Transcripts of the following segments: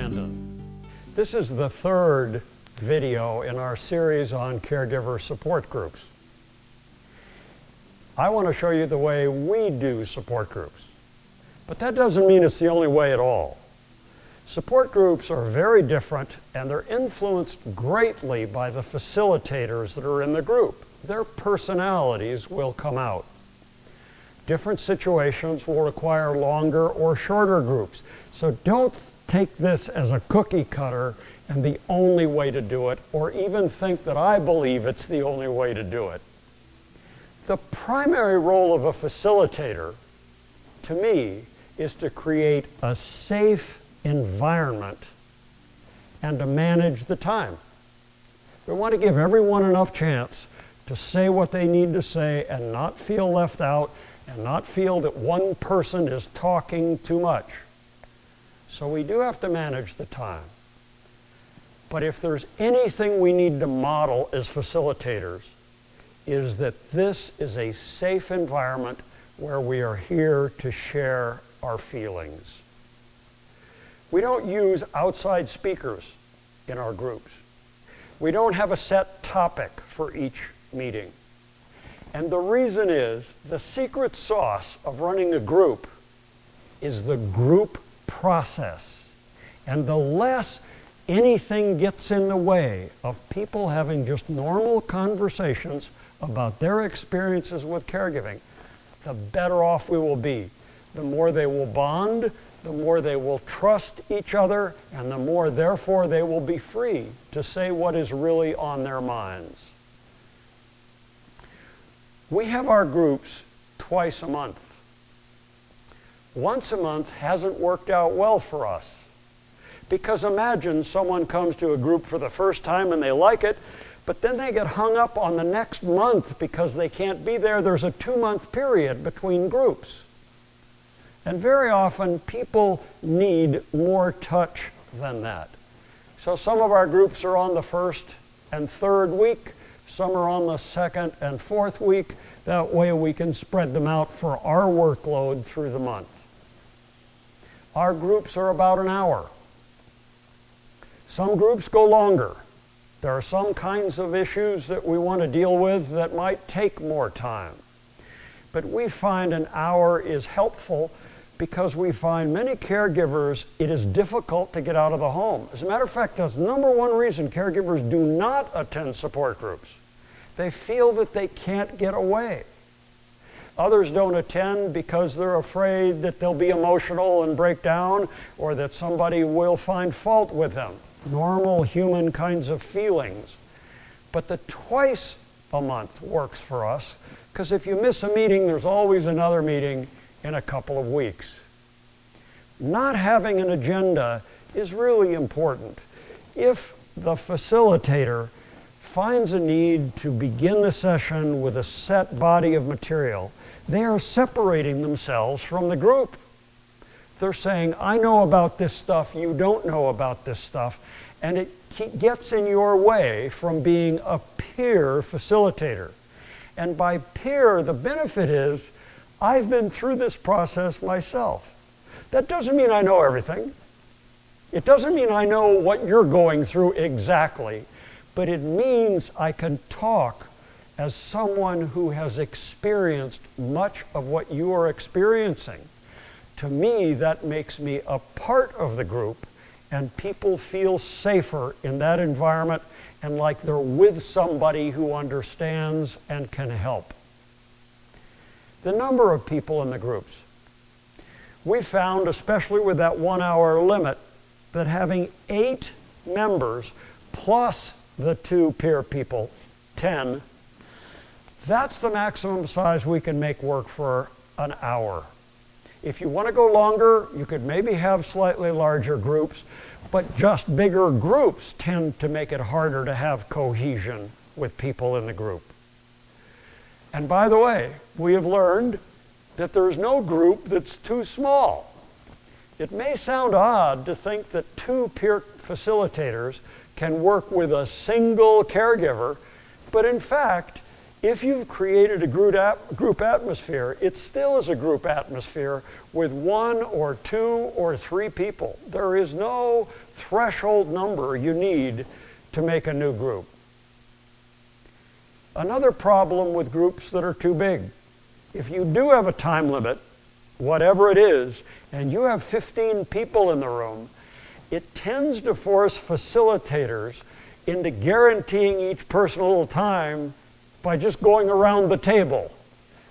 Landon. This is the third video in our series on caregiver support groups. I want to show you the way we do support groups, but that doesn't mean it's the only way at all. Support groups are very different, and they're influenced greatly by the facilitators that are in the group. Their personalities will come out. Different situations will require longer or shorter groups. So don't take this as a cookie cutter and the only way to do it, or even think that I believe it's the only way to do it. The primary role of a facilitator, to me, is to create a safe environment and to manage the time. We want to give everyone enough chance to say what they need to say and not feel left out and not feel that one person is talking too much. So we do have to manage the time. But if there's anything we need to model as facilitators, is that this is a safe environment where we are here to share our feelings. We don't use outside speakers in our groups. We don't have a set topic for each meeting. And the reason is, the secret sauce of running a group is the group process. And the less anything gets in the way of people having just normal conversations about their experiences with caregiving, the better off we will be. The more they will bond, the more they will trust each other, and the more, therefore, they will be free to say what is really on their minds. We have our groups twice a month. Once a month hasn't worked out well for us. Because imagine someone comes to a group for the first time and they like it, but then they get hung up on the next month because they can't be there. There's a 2-month period between groups. And very often people need more touch than that. So some of our groups are on the first and third week. Some are on the second and fourth week. That way we can spread them out for our workload through the month. Our groups are about an hour. Some groups go longer. There are some kinds of issues that we want to deal with that might take more time. But we find an hour is helpful because we find many caregivers, it is difficult to get out of the home. As a matter of fact, that's the number one reason caregivers do not attend support groups. They feel that they can't get away. Others don't attend because they're afraid that they'll be emotional and break down, or that somebody will find fault with them. Normal human kinds of feelings. But the twice a month works for us, because if you miss a meeting, there's always another meeting in a couple of weeks. Not having an agenda is really important. If the facilitator finds a need to begin the session with a set body of material, they are separating themselves from the group. They're saying, I know about this stuff, you don't know about this stuff, and it gets in your way from being a peer facilitator. And by peer, the benefit is, I've been through this process myself. That doesn't mean I know everything. It doesn't mean I know what you're going through exactly, but it means I can talk as someone who has experienced much of what you are experiencing. To me, that makes me a part of the group, and people feel safer in that environment and like they're with somebody who understands and can help. The number of people in the groups. We found, especially with that 1-hour limit, that having 8 members plus the 2 peer people, 10, that's the maximum size we can make work for an hour. If you want to go longer, you could maybe have slightly larger groups, but just bigger groups tend to make it harder to have cohesion with people in the group. And by the way, we have learned that there is no group that's too small. It may sound odd to think that 2 peer facilitators can work with a single caregiver, but in fact, if you've created a group atmosphere, it still is a group atmosphere with 1 or 2 or 3 people. There is no threshold number you need to make a new group. Another problem with groups that are too big. If you do have a time limit, whatever it is, and you have 15 people in the room, it tends to force facilitators into guaranteeing each person a little time by just going around the table.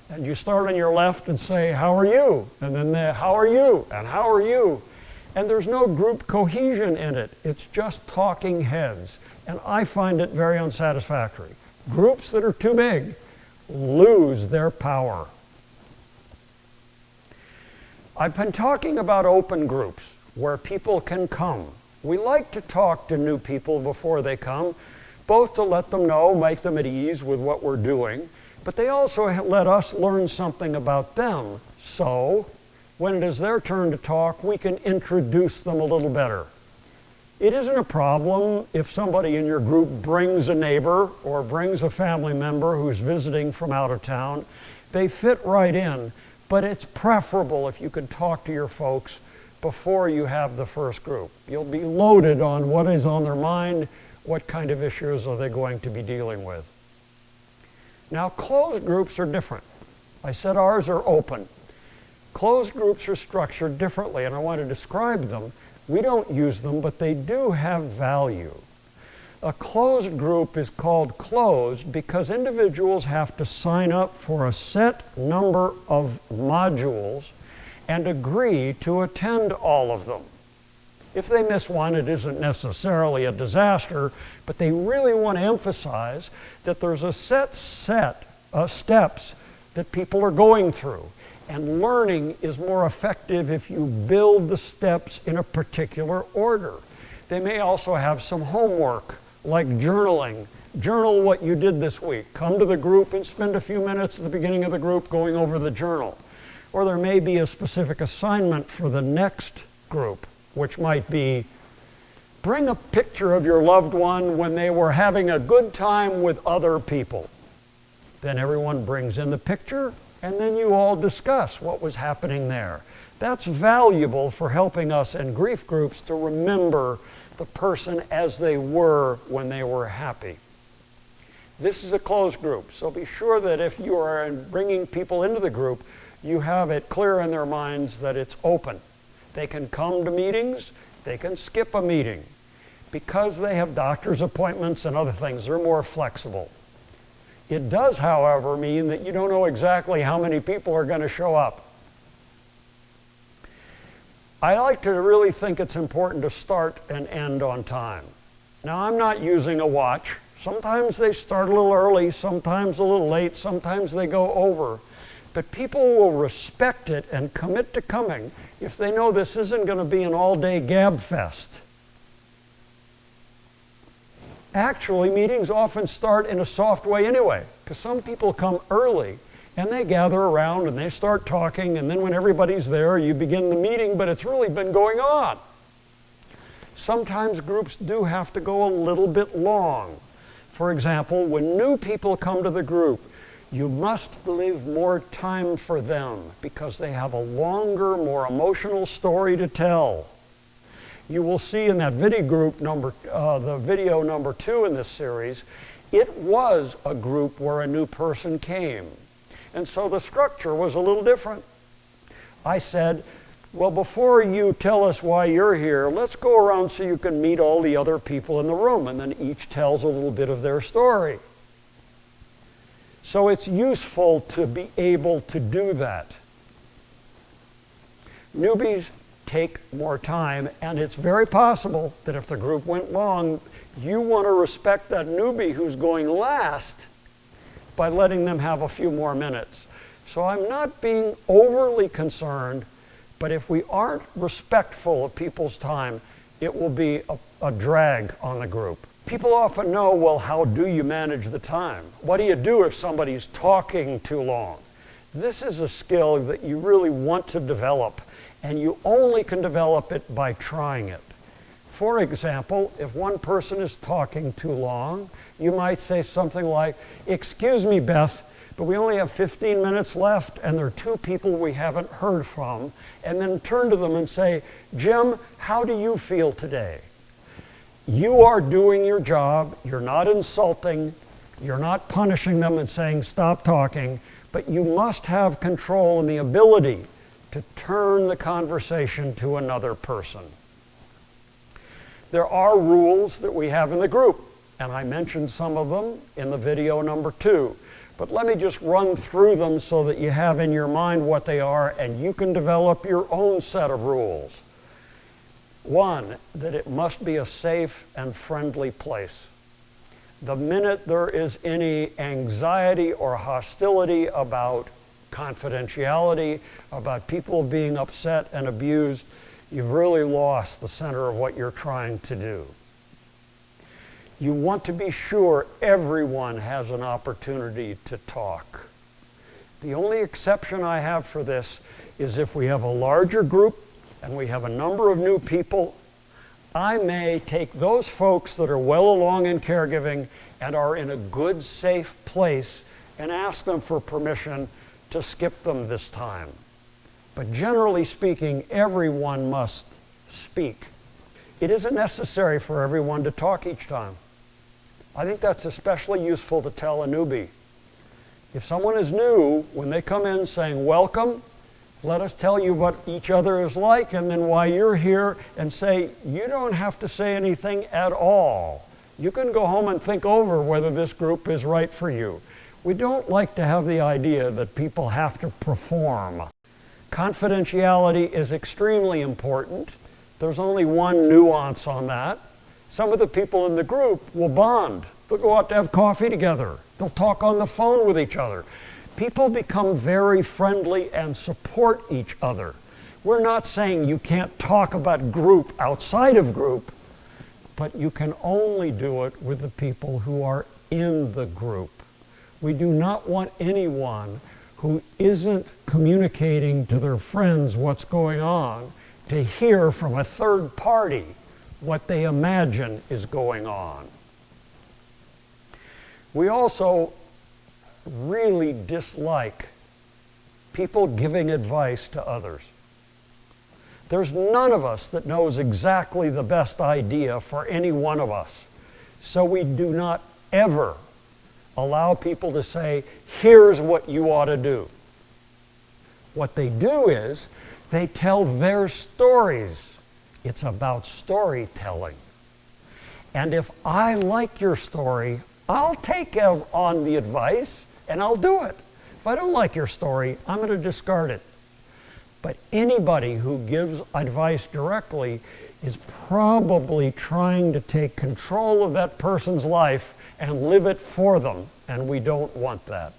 And you start on your left and say, how are you? And then how are you? And how are you? And there's no group cohesion in it. It's just talking heads. And I find it very unsatisfactory. Groups that are too big lose their power. I've been talking about open groups where people can come. We like to talk to new people before they come, both to let them know, make them at ease with what we're doing, but they also let us learn something about them. So, when it is their turn to talk, we can introduce them a little better. It isn't a problem if somebody in your group brings a neighbor or brings a family member who's visiting from out of town. They fit right in, but it's preferable if you can talk to your folks before you have the first group. You'll be loaded on what is on their mind, what kind of issues are they going to be dealing with. Now, closed groups are different. I said ours are open. Closed groups are structured differently, and I want to describe them. We don't use them, but they do have value. A closed group is called closed because individuals have to sign up for a set number of modules and agree to attend all of them. If they miss one, it isn't necessarily a disaster, but they really want to emphasize that there's a set of steps that people are going through. And learning is more effective if you build the steps in a particular order. They may also have some homework, like journaling. Journal what you did this week. Come to the group and spend a few minutes at the beginning of the group going over the journal. Or there may be a specific assignment for the next group, which might be bring a picture of your loved one when they were having a good time with other people. Then everyone brings in the picture, and then you all discuss what was happening there. That's valuable for helping us in grief groups to remember the person as they were when they were happy. This is a closed group, so be sure that if you are bringing people into the group, you have it clear in their minds that it's open. They can come to meetings, they can skip a meeting. Because they have doctor's appointments and other things, they're more flexible. It does, however, mean that you don't know exactly how many people are going to show up. I like to really think it's important to start and end on time. Now, I'm not using a watch. Sometimes they start a little early, sometimes a little late, sometimes they go over. But people will respect it and commit to coming if they know this isn't going to be an all-day gab fest. Actually, meetings often start in a soft way anyway, because some people come early and they gather around and they start talking, and then when everybody's there, you begin the meeting, but it's really been going on. Sometimes groups do have to go a little bit long. For example, when new people come to the group, you must leave more time for them because they have a longer, more emotional story to tell. You will see in that video group the video number 2 in this series, it was a group where a new person came. And so the structure was a little different. I said, well, before you tell us why you're here, let's go around so you can meet all the other people in the room, and then each tells a little bit of their story. So it's useful to be able to do that. Newbies take more time, and it's very possible that if the group went long, you want to respect that newbie who's going last by letting them have a few more minutes. So I'm not being overly concerned, but if we aren't respectful of people's time, it will be a drag on the group. People often know, well, how do you manage the time? What do you do if somebody's talking too long? This is a skill that you really want to develop, and you only can develop it by trying it. For example, if one person is talking too long, you might say something like, excuse me, Beth, but we only have 15 minutes left, and there are 2 people we haven't heard from, and then turn to them and say, Jim, how do you feel today? You are doing your job. You're not insulting. You're not punishing them and saying, stop talking. But you must have control and the ability to turn the conversation to another person. There are rules that we have in the group, and I mentioned some of them in the video number 2. But let me just run through them so that you have in your mind what they are and you can develop your own set of rules. 1, that it must be a safe and friendly place. The minute there is any anxiety or hostility about confidentiality, about people being upset and abused, you've really lost the center of what you're trying to do. You want to be sure everyone has an opportunity to talk. The only exception I have for this is if we have a larger group and we have a number of new people, I may take those folks that are well along in caregiving and are in a good, safe place and ask them for permission to skip them this time. But generally speaking, everyone must speak. It isn't necessary for everyone to talk each time. I think that's especially useful to tell a newbie. If someone is new, when they come in saying, welcome, let us tell you what each other is like and then why you're here, and say, you don't have to say anything at all. You can go home and think over whether this group is right for you. We don't like to have the idea that people have to perform. Confidentiality is extremely important. There's only one nuance on that. Some of the people in the group will bond. They'll go out to have coffee together. They'll talk on the phone with each other. People become very friendly and support each other. We're not saying you can't talk about group outside of group, but you can only do it with the people who are in the group. We do not want anyone who isn't communicating to their friends what's going on to hear from a third party what they imagine is going on. We also really dislike people giving advice to others. There's none of us that knows exactly the best idea for any one of us. So we do not ever allow people to say, here's what you ought to do. What they do is they tell their stories. It's about storytelling. And if I like your story, I'll take on the advice and I'll do it. If I don't like your story, I'm going to discard it. But anybody who gives advice directly is probably trying to take control of that person's life and live it for them, and we don't want that.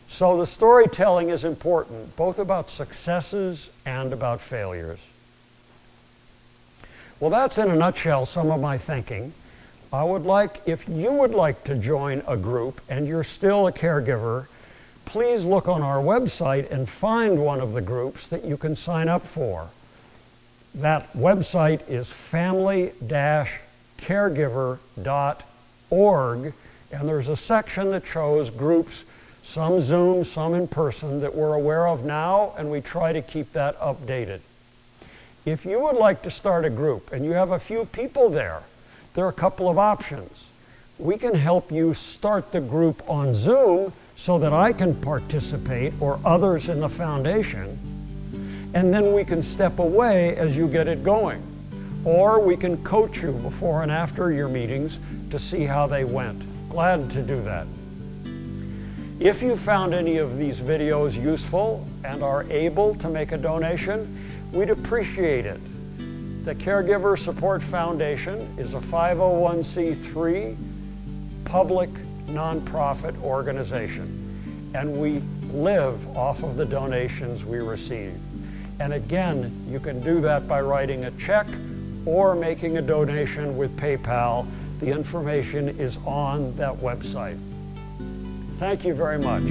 So the storytelling is important, both about successes and about failures. Well, that's in a nutshell some of my thinking. I would like, if you would like to join a group and you're still a caregiver, please look on our website and find one of the groups that you can sign up for. That website is family-caregiver.org, and there's a section that shows groups, some Zoom, some in person, that we're aware of now, and we try to keep that updated. If you would like to start a group and you have a few people there, there are a couple of options. We can help you start the group on Zoom so that I can participate or others in the foundation, and then we can step away as you get it going. Or we can coach you before and after your meetings to see how they went. Glad to do that. If you found any of these videos useful and are able to make a donation, we'd appreciate it. The Caregiver Support Foundation is a 501c3 public nonprofit organization, and we live off of the donations we receive. And again, you can do that by writing a check or making a donation with PayPal. The information is on that website. Thank you very much.